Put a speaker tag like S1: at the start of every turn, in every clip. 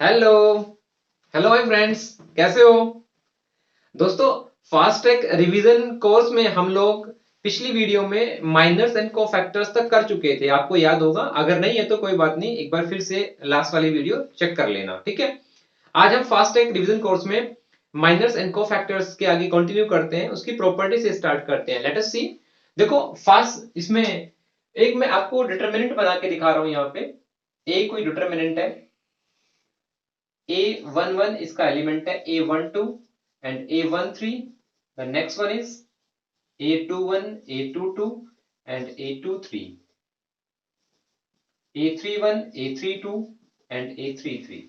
S1: Hello hello my friends, कैसे हो दोस्तों। फास्ट ट्रैक रिवीजन कोर्स में हम लोग पिछली वीडियो में माइनर्स एंड कोफैक्टर्स तक कर चुके थे। आपको याद होगा, अगर नहीं है तो कोई बात नहीं, एक बार फिर से लास्ट वाली वीडियो चेक कर लेना, ठीक है। आज हम फास्ट ट्रैक रिवीजन कोर्स में माइनर्स एंड कोफैक्टर्स के आगे कंटिन्यू करते हैं, उसकी प्रॉपर्टी से स्टार्ट करते हैं। लेट अस सी। देखो, फास्ट इसमें एक मैं आपको डिटरमिनेंट बना के दिखा रहा हूं। यहाँ पे ए कोई डिटरमिनेंट है, A11 इसका एलिमेंट है A12 and A13. The next one is A21, A22 and A23. A31, A32 and A33.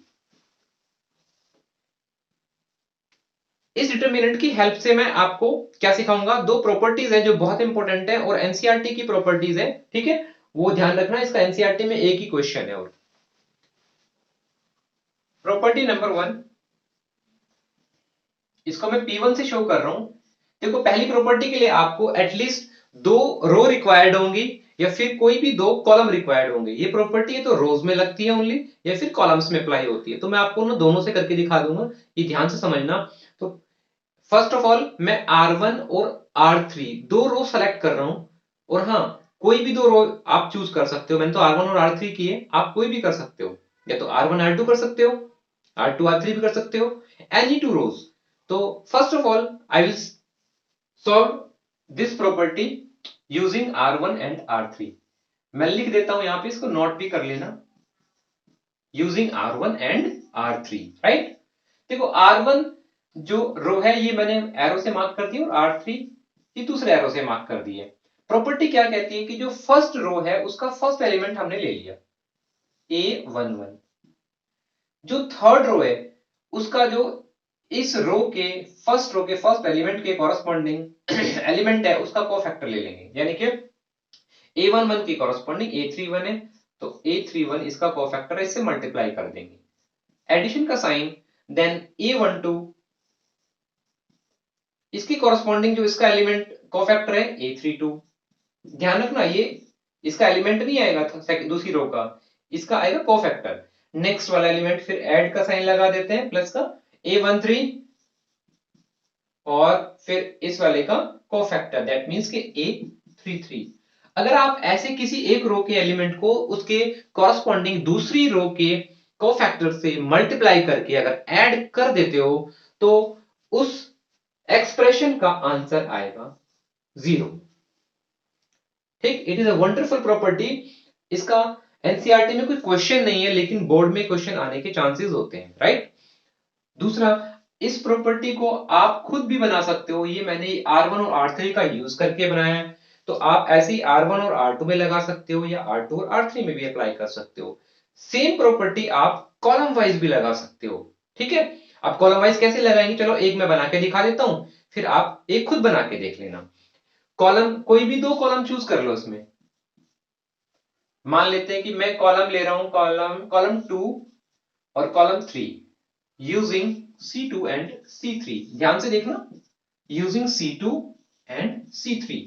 S1: इस डिटरमिनेंट की हेल्प से मैं आपको क्या सिखाऊंगा, दो प्रॉपर्टीज है जो बहुत इंपॉर्टेंट है और एनसीईआरटी की प्रॉपर्टीज है, ठीक है। वो ध्यान रखना, इसका एनसीईआरटी में एक ही क्वेश्चन है। और प्रॉपर्टी नंबर 1, इसको मैं P1 से शो कर रहा हूं। देखो, पहली प्रॉपर्टी के लिए आपको एटलीस्ट दो रो रिक्वायर्ड होंगी या फिर कोई भी दो कॉलम रिक्वायर्ड होंगे। ये प्रॉपर्टी है तो रोज में लगती है ओनली, या फिर कॉलम्स में अप्लाई होती है। तो मैं आपको ना दोनों से करके दिखा दूंगा, ये ध्यान से समझना। तो फर्स्ट ऑफ ऑल मैं R1 और R3 दो रो सेलेक्ट कर रहा हूं। और हाँ, कोई भी दो रो आप चूज कर सकते हो। मैंने तो R1 और R3 किए, आप कोई भी कर सकते हो। या तो R1 R2 कर सकते हो, R2 R3 भी कर सकते हो, एनी टू रोज। तो first of all I will solve this property using R1 and R3। मैं लिख देता हूं यहां पे, इसको नोट भी कर लेना, using R1 and R3, right. देखो, R1 जो रो है ये मैंने एरो से मार्क कर दी और R3 ये दूसरे एरो से मार्क कर दी है। प्रॉपर्टी क्या कहती है कि जो फर्स्ट रो है उसका फर्स्ट एलिमेंट हमने ले लिया A11। जो थर्ड रो है उसका जो इस रो के फर्स्ट एलिमेंट के कॉरस्पॉन्डिंग एलिमेंट है उसका कोफैक्टर ले लेंगे, यानी कि A11 की कॉरस्पॉन्डिंग A31 है, तो A31 इसका कोफैक्टर है, इससे मल्टीप्लाई कर देंगे, एडिशन का साइन। देन A12 इसकी कॉरस्पॉन्डिंग जो इसका एलिमेंट कोफैक्टर है A32। ध्यान रखना, ये इसका एलिमेंट नहीं आएगा दूसरी रो का, इसका आएगा कोफैक्टर। नेक्स्ट वाला एलिमेंट फिर ऐड का साइन लगा देते हैं, प्लस का A13, और फिर इस वाले का कोफैक्टर, दैट मींस कि A33। अगर आप ऐसे किसी एक रो के एलिमेंट को उसके कॉरस्पॉन्डिंग दूसरी रो के कोफैक्टर से मल्टीप्लाई करके अगर ऐड कर देते हो तो उस एक्सप्रेशन का आंसर आएगा 0। ठीक, it is a wonderful property. इसका एनसीईआरटी में कोई क्वेश्चन नहीं है, लेकिन बोर्ड में क्वेश्चन आने के चांसेस होते हैं, राइट। दूसरा, इस प्रॉपर्टी को आप खुद भी बना सकते हो। ये मैंने R1 और R3 का यूज करके बनाया है, तो आप ऐसे ही R1 और R2 में लगा सकते हो या R2 और R3 में भी अप्लाई कर सकते हो। सेम प्रॉपर्टी आप कॉलम वाइज भी लगा सकते हो, ठीक है। आप कॉलम वाइज कैसे लगाएंगे, चलो एक मैं बना के दिखा देता हूं, फिर आप एक खुद बना के देख लेना। कॉलम, कोई भी दो कॉलम चूज कर लो। इसमें मान लेते हैं कि मैं कॉलम ले रहा हूं, कॉलम 2 और column 3, using C2 and C3। ध्यान से देखना, using C2 and C3।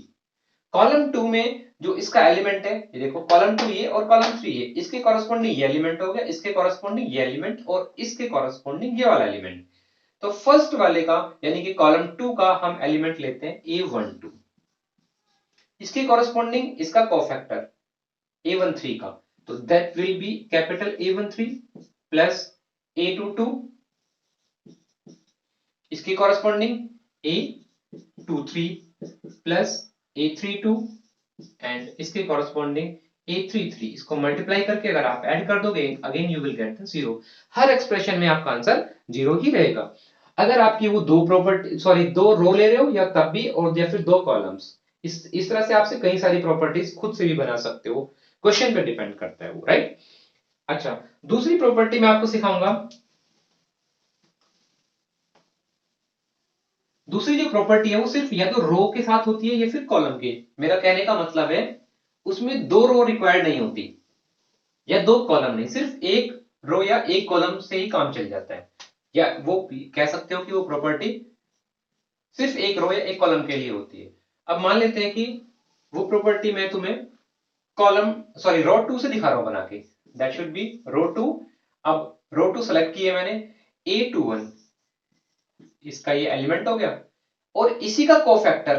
S1: Column 2 में जो इसका एलिमेंट है, ये देखो कॉलम 2 ये और कॉलम 3 ये, इसके कॉरस्पॉन्डिंग ये एलिमेंट हो गया, इसके कॉरस्पॉन्डिंग ये एलिमेंट और इसके कॉरस्पॉन्डिंग ये वाला एलिमेंट। तो फर्स्ट वाले का यानी कि कॉलम 2 का हम एलिमेंट लेते हैं A12, इसके कॉरस्पॉन्डिंग इसका कोफैक्टर A13 का, तो that will B capital A13 plus A22, इसकी corresponding A23 plus A32 and इसके कॉरस्पॉन्डिंग A33। इसको मल्टीप्लाई करके अगर आप ऐड कर दोगे, again you will get the 0। Her expression में आपका आंसर 0 ही रहेगा। अगर आपकी वो दो प्रॉपर्टी, सॉरी दो रो ले रहे हो या तब भी, और या फिर दो कॉलम्स, इस तरह से आपसे कई सारी प्रॉपर्टीज खुद से भी बना सकते हो। क्वेश्चन पे डिपेंड करता है वो, राइट। अच्छा, दूसरी प्रॉपर्टी मैं आपको सिखाऊंगा। दूसरी जो प्रॉपर्टी है वो सिर्फ या तो रो के साथ होती है या फिर कॉलम के। मेरा कहने का मतलब है उसमें दो रो रिक्वायर्ड नहीं होती या दो कॉलम नहीं, सिर्फ एक रो या एक कॉलम से ही काम चल जाता है। या वो कह सकते हो कि वो प्रॉपर्टी सिर्फ एक रो या एक कॉलम के लिए होती है। अब मान लेते हैं कि वो प्रॉपर्टी मैं तुम्हें कॉलम, सॉरी रो 2 से दिखा रहा हूं बना के, दैट शुड बी रो 2। अब रो 2 सेलेक्ट की है मैंने, A21 इसका ये एलिमेंट हो गया और इसी का कोफैक्टर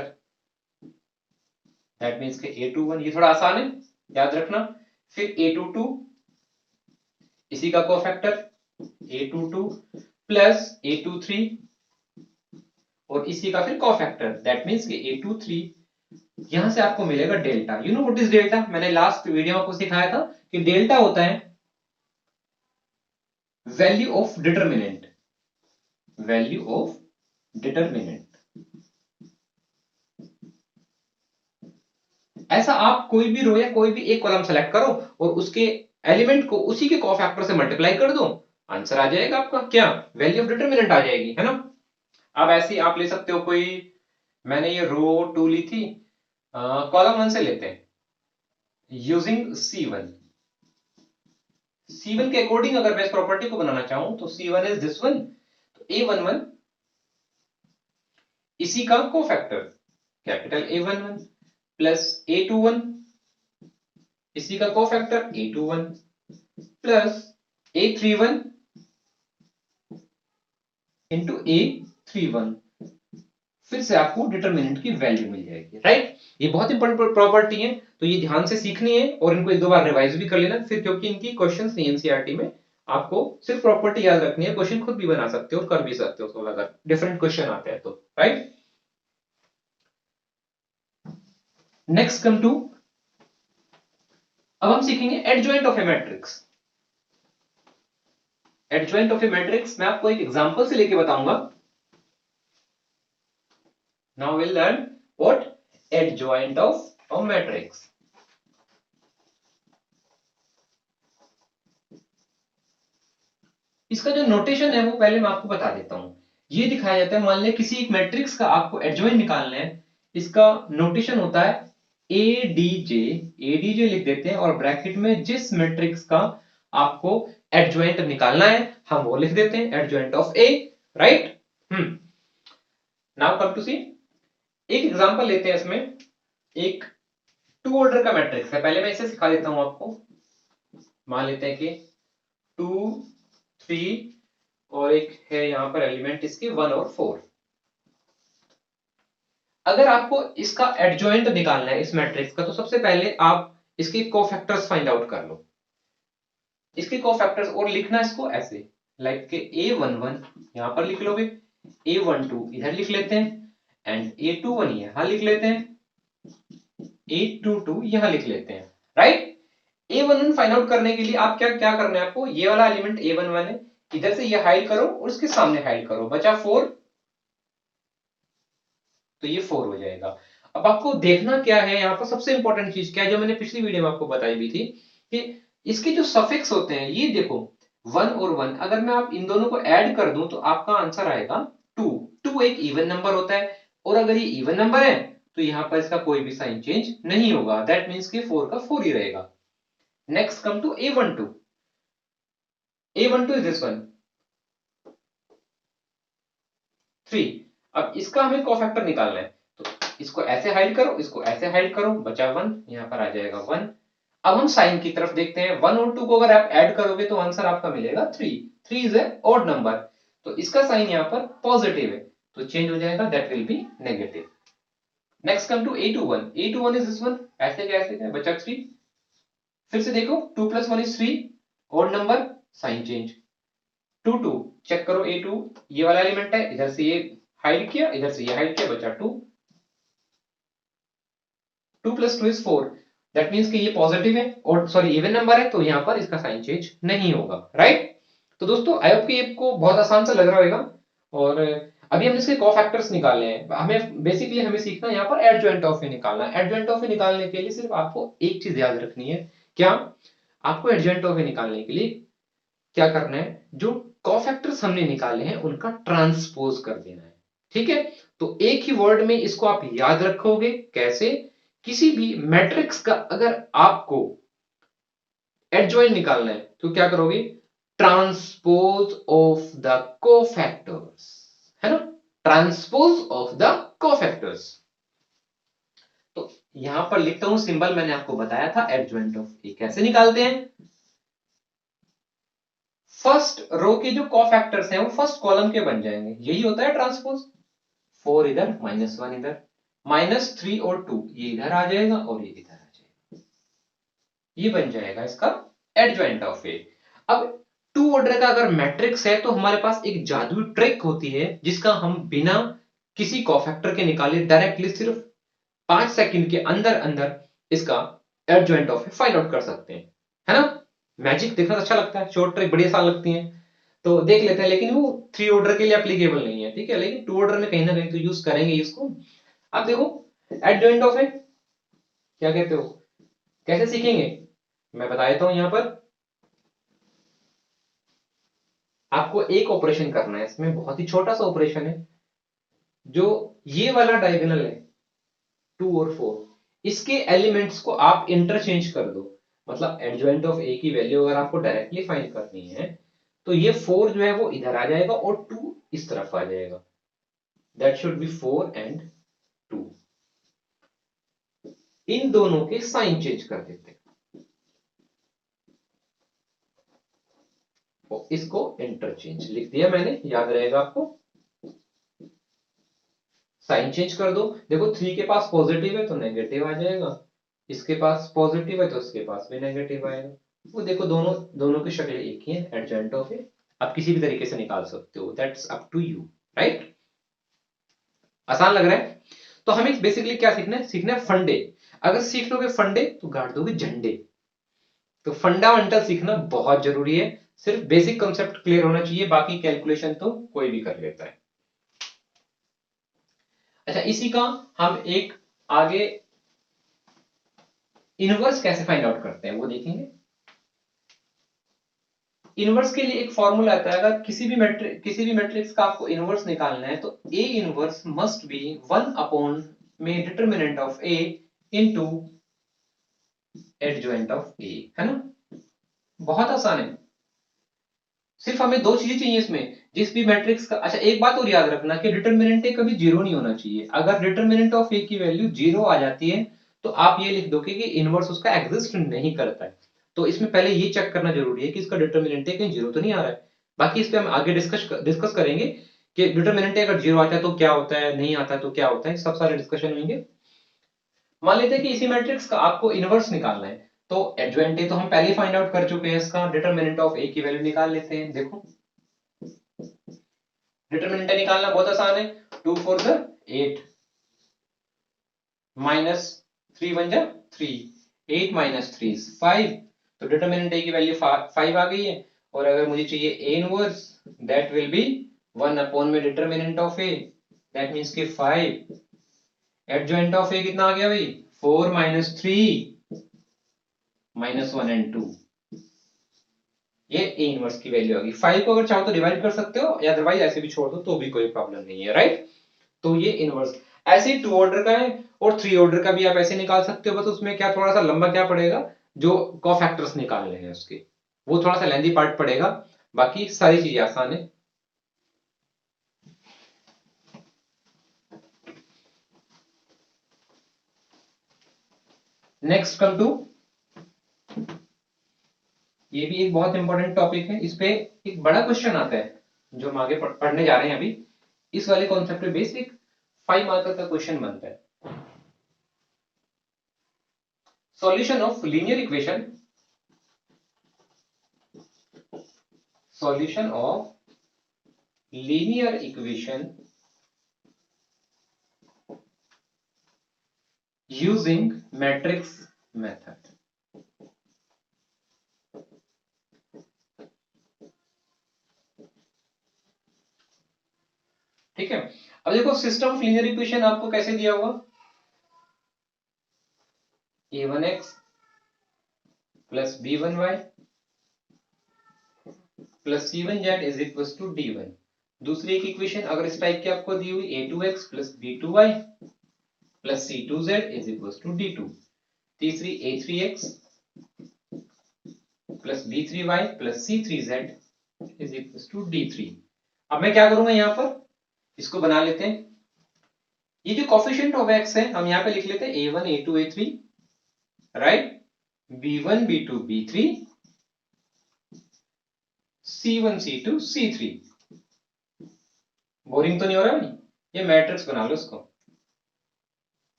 S1: दैट मींस के A21, ये थोड़ा आसान है याद रखना। फिर A22 इसी का कोफैक्टर A22 प्लस A23 और इसी का फिर कोफैक्टर दैट मींस के A23। यहां से आपको मिलेगा delta. You know what is delta? मैंने लास्ट वीडियो में आपको सिखाया था कि डेल्टा होता है value of determinant, value of determinant. ऐसा आप कोई भी रो या कोई भी एक कॉलम सेलेक्ट करो और उसके एलिमेंट को उसी के कोफैक्टर से मल्टीप्लाई कर दो, आंसर आ जाएगा आपका क्या, वैल्यू ऑफ डिटरमिनेंट आ जाएगी, है ना। अब ऐसे ही आप ले सकते हो कोई, मैंने ये रो 2 ली थी, कॉलम 1 से लेते हैं यूजिंग C1। C1 के अकॉर्डिंग अगर मैं इस प्रॉपर्टी को बनाना चाहूं तो C1 इज दिस वन, तो A11 इसी का cofactor capital A11 plus A21 इसी का cofactor A21 plus A31 into A31। फिर से आपको डिटरमिनेंट की वैल्यू मिल जाएगी, राइट। ये बहुत इंपॉर्टेंट प्रॉपर्टी है, तो ये ध्यान से सीखनी है और इनको एक दो बार रिवाइज भी कर लेना फिर, क्योंकि इनकी क्वेश्चंस नहीं एनसीईआरटी में। आपको सिर्फ प्रॉपर्टी याद रखनी है, क्वेश्चन खुद भी बना सकते हो और कर भी सकते हो, तो अगर डिफरेंट क्वेश्चन आते हैं तो, राइट। नेक्स्ट कम टू, अब हम सीखेंगे adjoint of A matrix. Adjoint of A matrix मैं आपको एक एग्जांपल से लेके बताऊंगा। Now we'll learn what adjoint of a matrix. इसका जो नोटेशन है वो पहले मैं आपको बता देता हूं। ये दिखाया जाता है, मान लिया किसी एक मैट्रिक्स का आपको एडजॉइंट निकालना है, इसका नोटेशन होता है एडीजे। एडीजे लिख देते हैं और ब्रैकेट में जिस मैट्रिक्स का आपको एडजॉइंट निकालना है हम वो लिख देते हैं, adjoint of A, right. Now come to C, एक एग्जांपल लेते हैं इसमें। एक टू ऑर्डर का मैट्रिक्स है, पहले मैं इसे सिखा देता हूं आपको। मान लेते हैं कि 2 3 और एक है यहां पर एलिमेंट इसके 1 और 4। अगर आपको इसका एडजॉइंट निकालना है इस मैट्रिक्स का, तो सबसे पहले आप इसके कोफैक्टर्स फाइंड आउट कर लो। इसके कोफैक्टर्स और लिखना इसको ऐसे, लाइक के A11 यहां पर लिख लोगे, A12 इधर लिख लेते हैं एंड A21 यहां लिख लेते हैं, A22 यहां लिख लेते हैं, राइट। A11 फाइंड आउट करने के लिए आप क्या क्या करना है आपको, ये वाला एलिमेंट A11 है, इधर से ये हाइड करो और उसके सामने हाइड करो, बचा 4, तो ये 4 हो जाएगा। अब आपको देखना क्या है यहाँ पर, सबसे इंपॉर्टेंट चीज क्या है जो मैंने पिछली वीडियो में आपको बताई भी थी, कि इसके जो सफिक्स होते हैं, ये देखो 1 और 1, अगर मैं आप इन दोनों को ऐड कर दूं तो आपका आंसर आएगा 2। 2 एक इवन नंबर होता है और अगर ये इवन नंबर है तो यहाँ पर इसका कोई भी साइन चेंज नहीं होगा, दैट मीन्स कि 4 का 4 ही रहेगा। Next come to A12। A12 is this one 3। अब इसका हमें कोफैक्टर निकालना है, तो इसको ऐसे हाइड करो, इसको ऐसे हाइड करो, बचा 1, यहां पर आ जाएगा 1। अब हम साइन की तरफ देखते हैं, 1 और 2 को अगर आप ऐड करोगे तो आंसर आपका मिलेगा 3। 3 इज ए ऑड नंबर, तो इसका साइन यहां पर पॉजिटिव है, तो चेंज हो जाएगा, that will be negative. Next come to A21। A21 is this one, ऐसे कैसे क्या बचा 3। फिर से देखो 2 + 1 is 3, odd number, sign change. 2 2 check करो, A2 ये वाला एलिमेंट है, इधर से ये हाइड किया, इधर से ये हाइड किया, बचा 2। 2 + 2 इज 4, दैट मींस कि ये पॉजिटिव है और सॉरी इवन नंबर है, तो यहां पर इसका साइन चेंज नहीं होगा, राइट। तो दोस्तों आई होप कि आपको बहुत आसान सा लग रहा होगा। और अभी हमने इसके कोफैक्टर्स निकाले हैं, हमें बेसिकली हमें सीखना है यहाँ पर एडजॉइंट ऑफ ए निकालना है। एडजॉइंट ऑफ ए निकालने के लिए सिर्फ आपको एक चीज याद रखनी है, क्या, आपको एडजॉइंट ऑफ ए निकालने के लिए क्या करना है, जो कोफैक्टर्स हमने निकाले हैं उनका ट्रांसपोज कर देना है, ठीक है। तो एक ही वर्ड में इसको आप याद रखोगे, कैसे, किसी भी मैट्रिक्स का अगर आपको एडजॉइंट निकालना है तो क्या करोगे, ट्रांसपोज ऑफ द कोफैक्टर्स, है ना, ट्रांसपोज ऑफ द कोफैक्टर्स। तो यहां पर लिखता हूं सिंबल, मैंने आपको बताया था एडजॉइंट ऑफ ए कैसे निकालते हैं। फर्स्ट रो के जो कोफैक्टर्स हैं वो फर्स्ट कॉलम के बन जाएंगे, यही होता है ट्रांसपोज। 4 इधर, -1 इधर, -3 और 2 ये इधर आ जाएगा और ये इधर आ जाएगा, ये बन जाएगा इसका एडजॉइंट ऑफ ए। अब 2 ऑर्डर का अगर मैट्रिक्स है तो हमारे पास एक जादुई ट्रिक होती है जिसका हम बिना किसी कोफैक्टर के निकाले डायरेक्टली सिर्फ 5 सेकंड के अंदर अंदर इसका adjoint of A find out कर सकते हैं, है ना। मैजिक देखना अच्छा लगता है, शॉर्ट ट्रिक बड़ी आसान लगती है, तो देख लेते हैं, लेकिन वो 3 ऑर्डर के लिए एप्लीकेबल नहीं है, ठीक है, लेकिन 2 ऑर्डर में कहीं ना कहीं तो यूज करेंगे इसको। अब देखो एडजॉइंट ऑफ ए क्या कहते हो, कैसे सीखेंगे, मैं बता देता हूं। यहां पर आपको एक ऑपरेशन करना है, इसमें बहुत ही छोटा सा ऑपरेशन है, जो ये वाला डायगोनल है 2 और 4, इसके एलिमेंट्स को आप इंटरचेंज कर दो। मतलब एडजॉइंट ऑफ ए की वैल्यू अगर आपको डायरेक्टली फाइंड करनी है तो ये 4 जो है वो इधर आ जाएगा और 2 इस तरफ आ जाएगा, दैट शुड बी 4 एंड 2। इन दोनों के साइन चेंज कर देते हैं और इसको इंटरचेंज लिख दिया मैंने, याद रहेगा आपको। साइन चेंज कर दो, देखो 3 के पास पॉजिटिव है तो नेगेटिव आ जाएगा, इसके पास पॉजिटिव है तो इसके पास भी नेगेटिव आएगा। वो देखो दोनों दोनों की शक्ल एक ही है, एडजॉइंट ऑफ ए आप किसी भी तरीके से निकाल सकते हो, that's up to you, right. आसान लग रहा है। तो हमें बेसिकली क्या सीखना है, सीखना है फंडे। अगर सीख लोगे फंडे तो गाड़ दोगे झंडे। तो फंडामेंटल सीखना बहुत जरूरी है, सिर्फ बेसिक कंसेप्ट क्लियर होना चाहिए, बाकी कैलकुलेशन तो कोई भी कर लेता है। अच्छा, इसी का हम एक आगे इनवर्स कैसे फाइंड आउट करते हैं वो देखेंगे। इनवर्स के लिए एक फॉर्मूला आता है, अगर किसी भी मैट्रिक्स का आपको इनवर्स निकालना है तो A inverse must be 1 upon में determinant of A into adjoint of A, है ना। बहुत आसान है, सिर्फ हमें 2 चीजें चाहिए इसमें, जिस भी मैट्रिक्स का। अच्छा, एक बात और याद रखना कि डिटरमिनेंट ए कभी जीरो नहीं होना चाहिए। अगर डिटरमिनेंट ऑफ ए की वैल्यू जीरो आ जाती है तो आप ये लिख दोगे कि इनवर्स उसका एग्जिस्ट नहीं करता है। तो इसमें पहले ये चेक करना जरूरी है कि इसका डिटरमिनेंट ए कहीं जीरो तो नहीं आ रहा है। बाकी इस पे हम आगे डिस्कस करेंगे कि डिटरमिनेंट ए अगर जीरो आता है तो क्या होता है, नहीं आता है तो क्या होता है, सब सारे डिस्कशन होंगे। मान लेते हैं कि इसी मैट्रिक्स का आपको इनवर्स निकालना है, तो एडजॉइंट ए तो हम पहले ही फाइंड आउट कर चुके हैं, इसका डिटरमिनेंट ऑफ ए की वैल्यू निकाल लेते हैं। देखो डिटरमिनेंट निकालना बहुत आसान है, 2 4 द 8 माइनस 3 1 जा 3, 8 माइनस 3 इज 5, तो डिटरमिनेंट ए की वैल्यू 5 आ गई है। और अगर मुझे चाहिए A inverse, that will be 1 upon में determinant of A, that means कि 5। एडजॉइंट ऑफ ए कितना आ गया भाई, 4 माइनस 3 माइनस 1 एंड 2, ये ए इनवर्स की वैल्यू आ गई। 5 को अगर चाहो तो डिवाइड कर सकते हो या अदरवाइज ऐसे भी छोड़ दो तो भी कोई प्रॉब्लम नहीं है, राइट। तो ये इनवर्स ऐसे ही 2 ऑर्डर का है और 3 ऑर्डर का भी आप ऐसे निकाल सकते हो, बस उसमें क्या थोड़ा सा लंबा क्या पड़ेगा, जो कोफैक्टर्स निकालने हैं उसके, वो थोड़ा सा लेंथी पार्ट पड़ेगा, बाकी सारी चीजें आसान है। नेक्स्ट कम टू, ये भी एक बहुत इंपॉर्टेंट टॉपिक है, इस पे एक बड़ा क्वेश्चन आता है जो हम आगे पढ़ने जा रहे हैं अभी। इस वाले कॉन्सेप्ट पे बेसिक 5 मार्कर का क्वेश्चन बनता है। Solution of linear equation, solution of linear equation using matrix method. ठीक है, अब देखो सिस्टम ऑफ लीनियर इक्वेशन आपको कैसे दिया हुआ, a1x plus b1y plus c1z is equal to d1। दूसरी एक इक्वेशन अगर इस टाइप की आपको दी हुई a2x plus b2y plus c2z is equal to d2। तीसरी a3x plus b3y plus c3z is equal to d3। अब मैं क्या करूंगा, यहां पर इसको बना लेते हैं। ये जो कोफिशिएंट ऑफ x है हम यहां पे लिख लेते हैं a1 a2 a3, right, b1 b2 b3, C1 C2 C3। Boring तो नहीं हो रहा भाई? ये मैट्रिक्स बना लो इसको,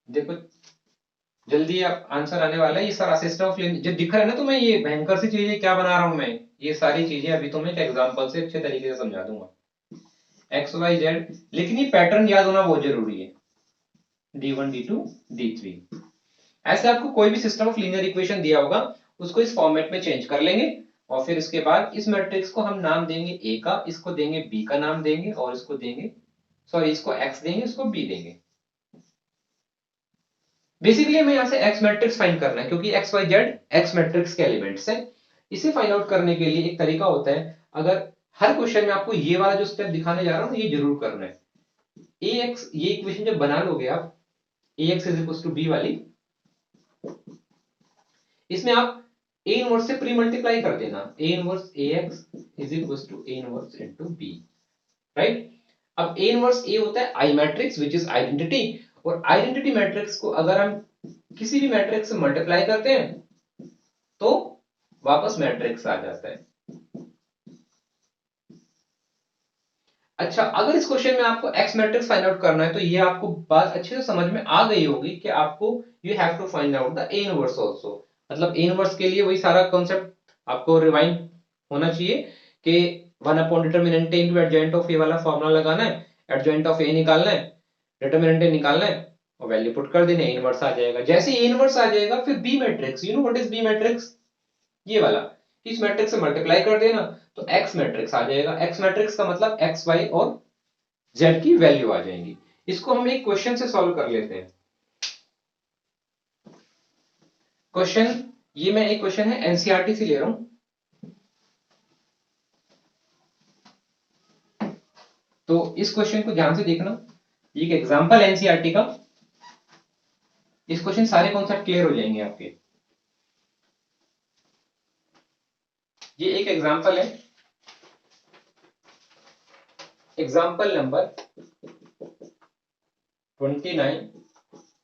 S1: देखो जल्दी आप आंसर आने वाला है। ये सारा सिस्टम ऑफ लिनियर जो दिख रहा है ना तुम्हें, ये भयंकर सी चीजें क्या बना रहा हूं मैं, ये सारी चीजें अभी तुम्हें एक एग्जांपल से अच्छे तरीके से समझा दूंगा। एक्स वाई जेड, लेकिन ये पैटर्न याद होना बहुत जरूरी है, D1 D2 D3। ऐसे आपको कोई भी सिस्टम ऑफ लीनियर इक्वेशन दिया होगा, उसको इस फॉर्मेट में चेंज कर लेंगे, और फिर इसके बाद इस मैट्रिक्स को हम नाम देंगे ए का, इसको देंगे बी का नाम देंगे, और इसको देंगे, सॉरी इसको एक्स देंगे, इसको बी देंगे। बेसिकली हमें यहाँ से एक्स मैट्रिक्स फाइंड करना है, क्योंकि X Y Z X matrix के एलिमेंट्स हैं। इसे फाइंड आउट करने के लिए एक तरीका होता है, अगर हर क्वेश्चन में आपको ये वाला जो स्टेप दिखाने जा रहा हूँ ये जरूर करना है। ए एक्स, ये इक्वेशन जब बना लोगे आप, A X is equal to B वाली, इसमें आप ए इनवर्स से प्री मल्टीप्लाई कर देना, A inverse A X is equal to A inverse into B, right. अब ए इनवर्स ए होता है I matrix which is identity, और आइडेंटिटी मैट्रिक्स को अगर हम किसी भी मैट्रिक्स से मल्टीप्लाई करते हैं तो वापस मैट्रिक्स आ जाता है। अच्छा, अगर इस क्वेश्चन में आपको एक्स मैट्रिक्स फाइंड आउट करना है तो ये आपको बात अच्छे से समझ में आ गई होगी कि आपको you have to find out the A inverse also. मतलब ए इनवर्स के लिए वही सारा कॉन्सेप्ट आपको रिवाइंड होना चाहिए कि 1 upon determinant into adjoint of A वाला फॉर्मूला लगाना है, एडजॉइंट ऑफ ए निकालना है, डिटरमिनेंट निकालना है, और वैल्यू पुट कर देना, ए इनवर्स आ जाएगा। जैसे ए इनवर्स आ जाएगा फिर B matrix, you know what is B matrix, ये वाला, इस मैट्रिक्स से मल्टीप्लाई कर देना तो एक्स मैट्रिक्स आ जाएगा। एक्स मैट्रिक्स का मतलब एक्स वाई और जेड की वैल्यू आ जाएंगी। इसको हम एक क्वेश्चन से सॉल्व कर लेते हैं। क्वेश्चन, ये मैं एक क्वेश्चन है एनसीईआरटी से ले रहा हूं, तो इस क्वेश्चन को ध्यान से देखना, ये एक एग्जांपल एनसीईआरटी का, इस क्वेश्चन सारे कॉन्सेप्ट क्लियर हो जाएंगे आपके। ये एक एग्जांपल है, एग्जांपल नंबर 29,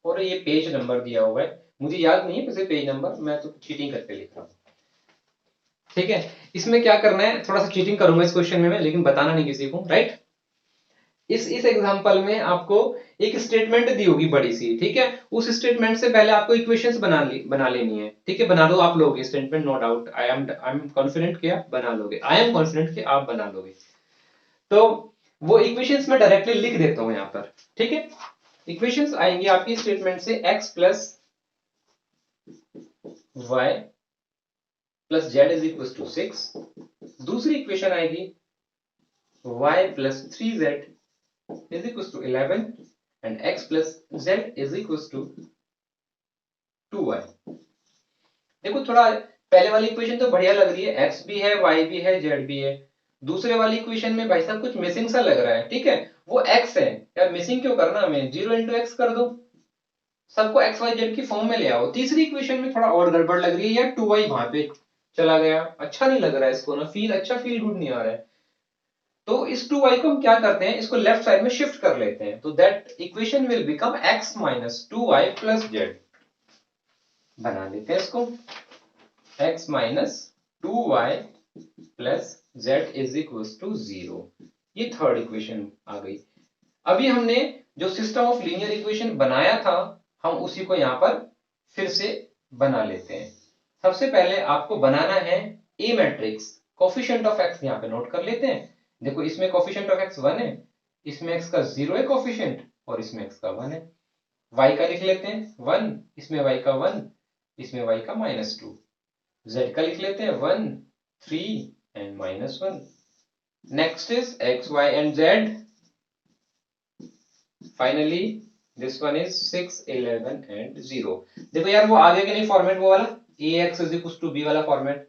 S1: और ये पेज नंबर दिया हुआ है, मुझे याद नहीं है वैसे पेज नंबर, मैं तो चीटिंग करके लिख रहा हूं, ठीक है। इसमें क्या करना है, थोड़ा सा चीटिंग करूंगा इस क्वेश्चन में मैं, लेकिन बताना नहीं किसी को, राइट। इस एग्जांपल में आपको एक स्टेटमेंट दी होगी बड़ी सी, ठीक है। उस स्टेटमेंट से पहले आपको इक्वेशंस बना लेनी है, ठीक है। बना लो आप लोगे statement, no doubt, I am confident कि आप बना लोगे, आई एम कॉन्फिडेंट कि आप बना लोगे। तो वो इक्वेशंस मैं डायरेक्टली लिख देता हूं यहां पर, ठीक है। इक्वेशंस आएंगी आपकी स्टेटमेंट से x plus Y plus Z is equal to 6। दूसरी इक्वेशन आएगी y plus 3z is equal to 11 and x plus z is equal to 2y। देखो थोड़ा पहले वाली इक्वेशन तो बढ़िया लग रही है, x भी है, y भी है, z भी है। दूसरे वाली इक्वेशन में भाई साहब कुछ मिसिंग सा लग रहा है, ठीक है। वो x है यार, मिसिंग क्यों करना, हमें 0 इंटू एक्स कर दो, सबको एक्स वाई जेड की फॉर्म में ले आओ। तीसरी इक्वेशन में थोड़ा और गड़बड़ लग रही है यार, 2y वहां पे चला गया, अच्छा नहीं लग रहा है इसको ना, फील गुड नहीं आ रहा है। तो इस 2y को हम क्या करते हैं, इसको लेफ्ट साइड में शिफ्ट कर लेते हैं, तो that equation will become x minus 2y plus z। बना लेते हैं इसको, x minus 2y plus z is equal to 0। ये थर्ड इक्वेशन आ गई। अभी हमने जो सिस्टम ऑफ लीनियर इक्वेशन बनाया था, हम उसी को यहां पर फिर से बना लेते हैं। सबसे पहले आपको बनाना है ए मैट्रिक्स, कोफिशिएंट ऑफ एक्स यहां पे नोट कर लेते हैं। देखो इसमें कोफिशिएंट ऑफ एक्स 1 है, इसमें एक्स का 0 है कोफिशिएंट, और इसमें एक्स का 1 है। y का लिख लेते हैं 1, इसमें y का 1, इसमें y का -2। z का लिख लेते हैं 1, 3 and -1। Next is x, y and z। Finally this one is 6, 11 and 0। देखो यार वो आगे के नहीं फॉर्मेट, वो वाला ax is equal to b वाला फॉर्मेट,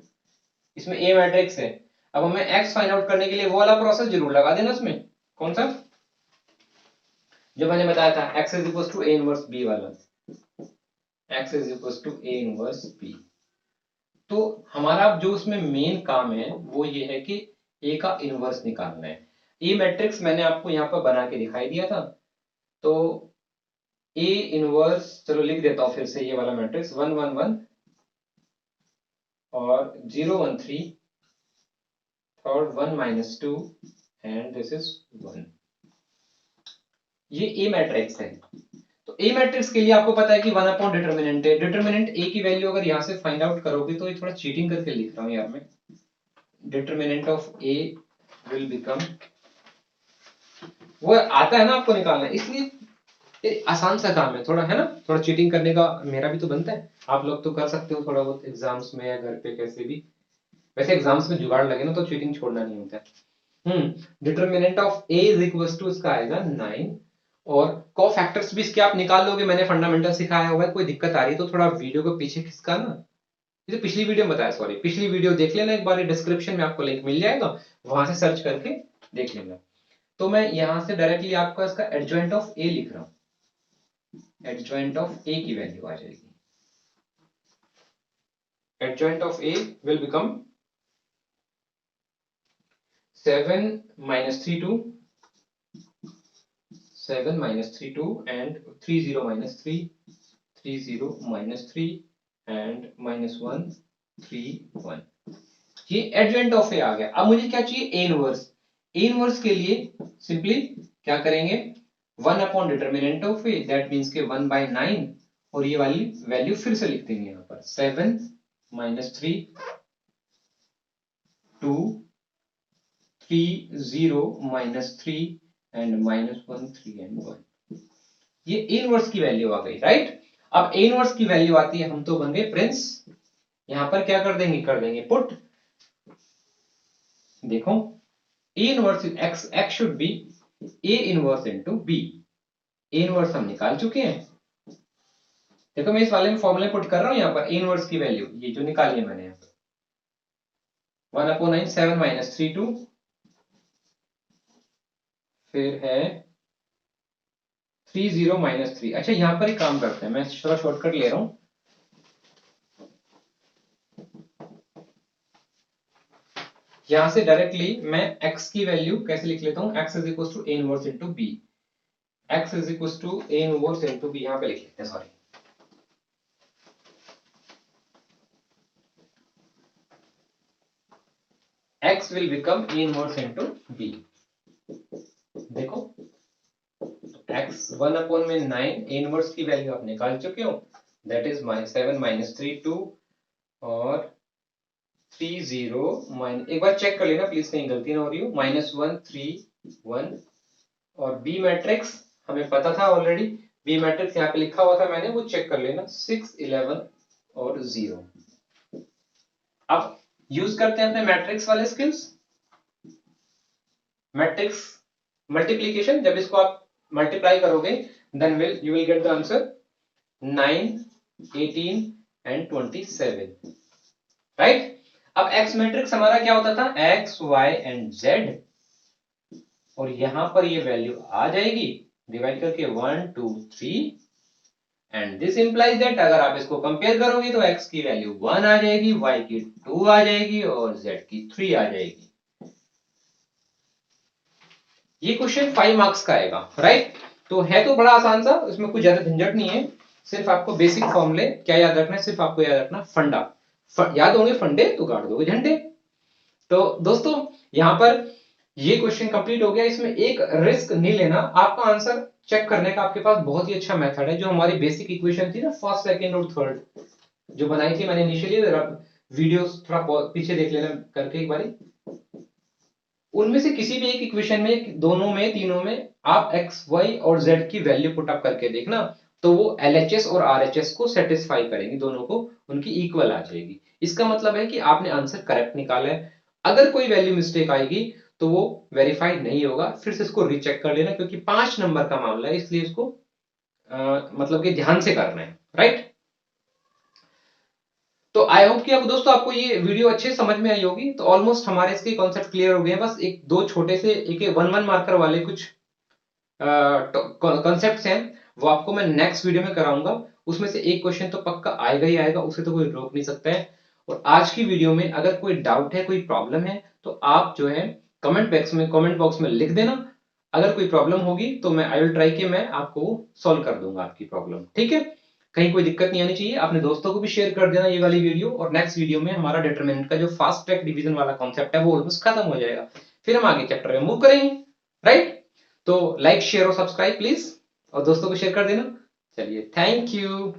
S1: इसमें a मैट्रिक्स है। अब हमें x फाइंड आउट करने के लिए वो वाला प्रोसेस जरूर लगा देना उसमें, कौन सा जो मैंने बताया था, x is equal to a inverse b वाला, x is equal to a inverse b। तो हमारा जो उसमें मेन काम है वो ये है कि a का इनवर्स निकालना है। ए मैट्रिक्स मैंने आपको यहाँ पर बना के दिखाई दिया था, तो ए इनवर्स, चलो लिख देता हूं फिर से ये वाला मैट्रिक्स, 1 1 1 और 0 1 3 third 1 minus 2 and this is 1। ये ए मैट्रिक्स है। तो ए मैट्रिक्स के लिए आपको पता है कि 1 अपॉन डिटर्मिनेंट है। डिटर्मिनेंट ए की वैल्यू अगर यहां से फाइंड आउट करोगे तो ये थोड़ा चीटिंग करके लिख रहा हूं यार मैं। Determinant of A will become, वो आता है ना आपको निकालना, इसलिए ये आसान सा काम है थोड़ा, है ना, थोड़ा चीटिंग करने का मेरा भी तो बनता है। आप लोग तो कर सकते हो थोड़ा बहुत एग्जाम्स में या घर पे कैसे भी। वैसे एग्जाम्स में जुगाड़ लगे ना तो चीटिंग छोड़ना नहीं होता है। Determinant of A is equal to इसका आएगा 9 और कोफैक्टर्स भी इसके आप निकाल लोगे। मैंने फंडामेंटल सिखाया हुआ है। कोई दिक्कत आ रही है तो थोड़ा वीडियो को पीछे खिसका ना, ये तो पिछली वीडियो में बताया, सॉरी पिछली वीडियो देख लेना एक बार, डिस्क्रिप्शन में आपको लिंक मिल जाएगा, वहां से सर्च करके देख लेना। तो मैं यहां से डायरेक्टली आपका इसका एडजॉइंट ऑफ ए लिख रहा हूं। एडजॉइंट ऑफ ए की वैल्यू आ जाएगी, adjoint of A will become 7 minus 3 2, 7 minus 3 2 and 3 0 minus 3, 3 0 minus 3 and minus 1 3 1। ये adjoint of A आ गया। अब मुझे क्या चाहिए, A इनवर्स। A इनवर्स के लिए सिंपली क्या करेंगे, 1 upon determinant of A, that means के 1 by 9 और ये वाली वैल्यू फिर से लिख देंगे यहाँ पर 7 minus 3 2 3 0 minus 3 and minus 1 3 and 1। ये इनवर्स की वैल्यू आ गई, राइट। अब इनवर्स की वैल्यू आती है, हम तो बन गए प्रिंस। यहां पर क्या कर देंगे पुट। देखो A inverse X, X should be A inverse into B. A inverse हम निकाल चुके हैं। देखो मैं इस वाले में फॉर्मूले पुट कर रहा हूं यहां पर ए इनवर्स की वैल्यू, ये जो निकाली है मैंने यहां पर 1 अपॉन 9 7 माइनस 3 2, फिर है 3 0 माइनस 3। अच्छा यहां पर ही काम करते हैं, मैं थोड़ा शॉर्टकट ले रहा हूं। यहां से डायरेक्टली मैं x की वैल्यू कैसे लिख लेता हूं, x is equal to a inverse into b। x is equal to a inverse into b, यहां पे लिख लेते हैं, sorry. x will become a inverse into b। देखो x 1 अपॉन में 9 a इनवर्स की वैल्यू आप निकाल चुके हो, दैट इज 7 माइनस 3 2 और 3 0 माइनस, एक बार चेक कर लेना प्लीज कहीं गलती ना हो रही हो, माइनस 1 3 1। और बी मैट्रिक्स हमें पता था ऑलरेडी, बी मैट्रिक्स यहाँ पे लिखा हुआ था मैंने, वो चेक कर लेना 6 11 और 0। अब यूज करते हैं अपने मैट्रिक्स वाले स्किल्स। मैट्रिक्स मल्टीप्लीकेशन, जब इसको आप मल्टीप्लाई करोगे then you will get the answer 9 18 and 27, right. अब एक्स मैट्रिक्स हमारा क्या होता था, एक्स वाई एंड जेड, और यहां पर ये वैल्यू आ जाएगी डिवाइड करके 1 2 3 एंड दिस इंप्लाइज दैट अगर आप इसको कंपेयर करोगे तो x की वैल्यू 1 आ जाएगी, y की 2 आ जाएगी और z की 3 आ जाएगी। ये क्वेश्चन 5 मार्क्स का आएगा, राइट। तो है तो बड़ा आसान सा, इसमें कुछ ज्यादा झंझट नहीं है। सिर्फ आपको बेसिक फॉर्मूले क्या याद रखना है, सिर्फ आपको याद रखना फंडा। याद होंगे फंडे तो गाड़ दोगे झंडे। तो दोस्तों यहां पर ये क्वेश्चन कंप्लीट हो गया। इसमें एक रिस्क नहीं लेना, आपका आंसर चेक करने का आपके पास बहुत ही अच्छा मेथड है। जो हमारी बेसिक इक्वेशन थी ना, फर्स्ट सेकंड और थर्ड जो बनाई थी मैंने इनिशियली, वीडियो थोड़ा पीछे देख लेना करके एक बारी। उनमें से किसी भी एक इक्वेशन में, दोनों में, तीनों में आप एक्स वाई और जेड की वैल्यू पुट अप करके देखना, तो वो एलएचएस और आरएचएस को सेटिस्फाई करेंगी, दोनों को उनकी इक्वल आ जाएगी। इसका मतलब है कि आपने आंसर करेक्ट निकाला है। अगर कोई वैल्यू मिस्टेक आएगी तो वो वेरीफाइड नहीं होगा, फिर से इसको रीचेक कर लेना, क्योंकि 5 नंबर का मामला है, इसलिए इसको मतलब कि ध्यान से करना है, राइट। तो आई होप कि अब दोस्तों आपको ये वीडियो अच्छे समझ में आई होगी। तो ऑलमोस्ट हमारे इसके कॉन्सेप्ट क्लियर हो गए हैं। बस एक दो छोटे से एक 1 मार्कर वाले कुछ कॉन्सेप्ट्स हैं, वो आपको मैं नेक्स्ट वीडियो में कराऊंगा। उसमें से एक क्वेश्चन तो पक्का आएगा ही आएगा, उसे तो कोई रोक नहीं सकता है। और आज की वीडियो में अगर कोई डाउट है, कोई प्रॉब्लम है, तो आप जो है कमेंट बॉक्स में लिख देना। अगर कोई प्रॉब्लम होगी तो मैं आई विल ट्राई कि मैं आपको सॉल्व कर दूंगा आपकी प्रॉब्लम, ठीक है। कहीं कोई दिक्कत नहीं आनी चाहिए। अपने दोस्तों को भी शेयर कर देना ये वाली वीडियो, और नेक्स्ट वीडियो में हमारा डिटरमिनेंट का जो फास्ट ट्रैक डिवीजन वाला कॉन्सेप्ट है वो ऑलमोस्ट खत्म हो जाएगा, फिर हम आगे चैप्टर में मूव करेंगे, राइट। तो लाइक शेयर और सब्सक्राइब प्लीज, और दोस्तों को शेयर कर देना। चलिए, थैंक यू।